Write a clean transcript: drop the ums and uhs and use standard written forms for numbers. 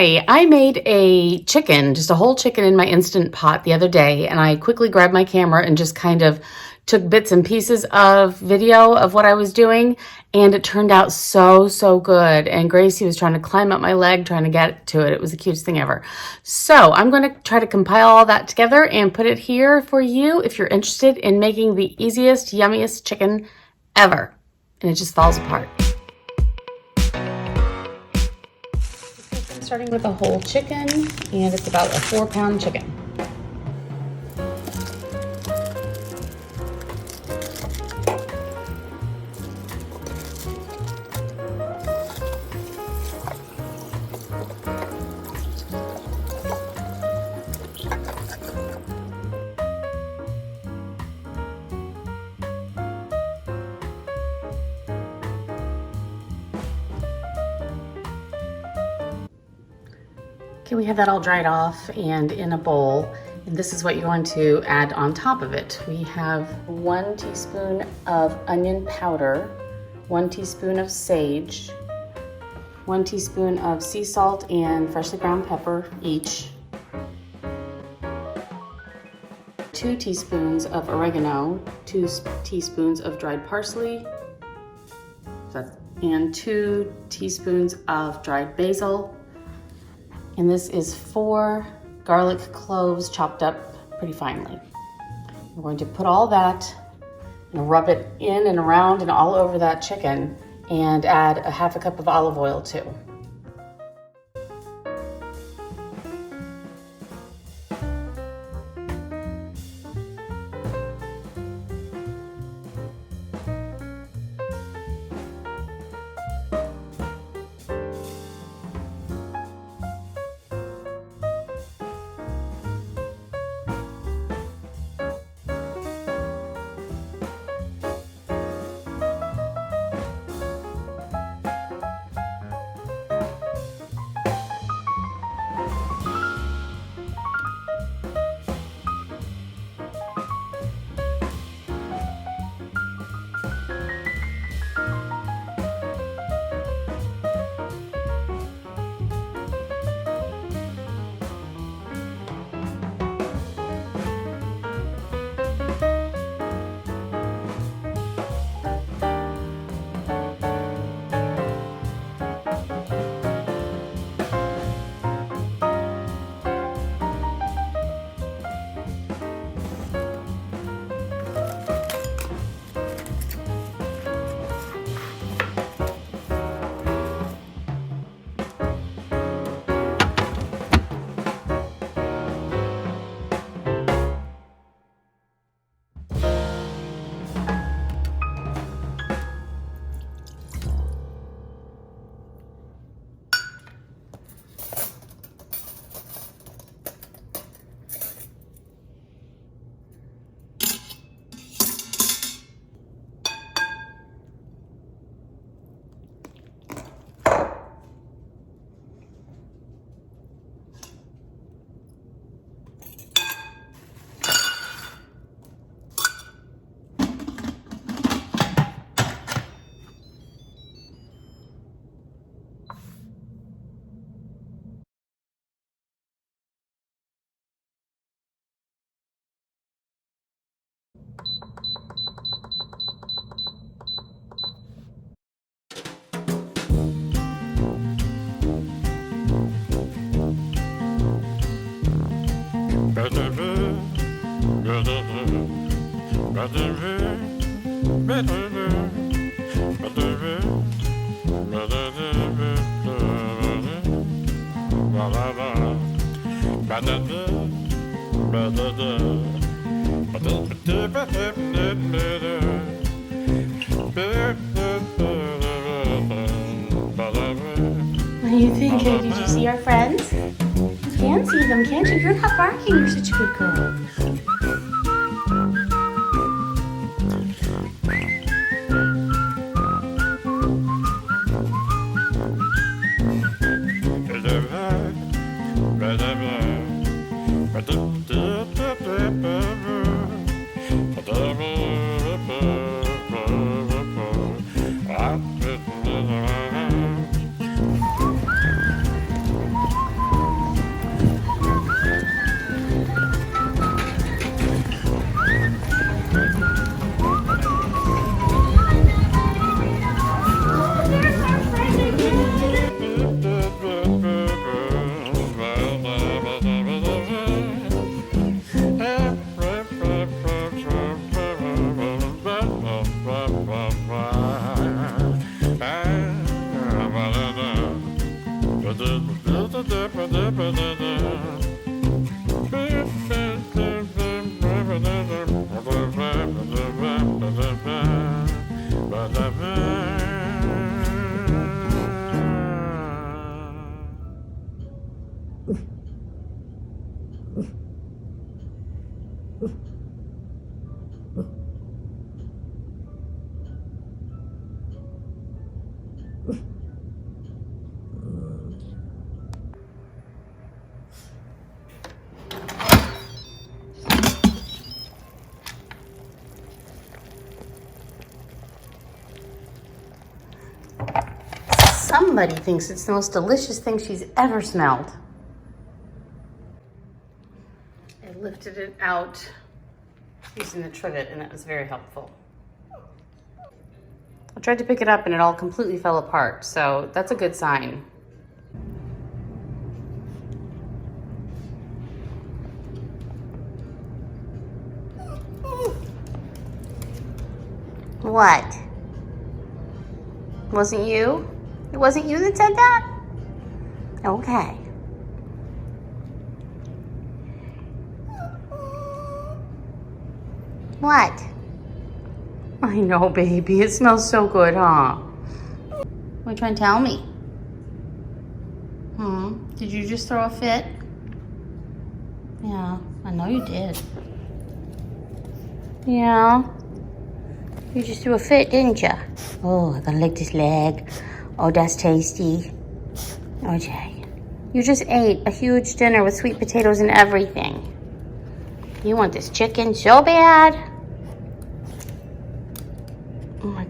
Hi, I made a chicken, just a whole chicken in my Instant Pot the other day, and I quickly grabbed my camera and just kind of took bits and pieces of video of what I was doing, and it turned out so good. And Gracie was trying to climb up my leg, trying to get to it. It was the cutest thing ever. So I'm going to try to compile all that together and put it here for you if you're interested in making the easiest, yummiest chicken ever. And it just falls apart. Starting with a whole chicken, and it's about a 4-pound chicken. Okay, we have that all dried off and in a bowl, and this is what you're going to add on top of it. We have 1 teaspoon of onion powder, 1 teaspoon of sage, 1 teaspoon of sea salt and freshly ground pepper each, 2 teaspoons of oregano, 2 teaspoons of dried parsley, and 2 teaspoons of dried basil. And this is 4 garlic cloves chopped up pretty finely. We're going to put all that and rub it in and around and all over that chicken, and add a 1/2 cup of olive oil too. What do you think? Did you see our friends? You can see them, can't you? You're not barking. You're such a good girl. Somebody thinks it's the most delicious thing she's ever smelled. I lifted it out using the trivet, and that was very helpful. I tried to pick it up and it all completely fell apart, so that's a good sign. What? Wasn't you? It wasn't you that said that? Okay. What? I know, baby. It smells so good, huh? What are you trying to tell me? Did you just throw a fit? Yeah, I know you did. Yeah. You just threw a fit, didn't you? Oh, I'm gonna lick this leg. Oh, that's tasty. Okay. You just ate a huge dinner with sweet potatoes and everything. You want this chicken so bad. Oh my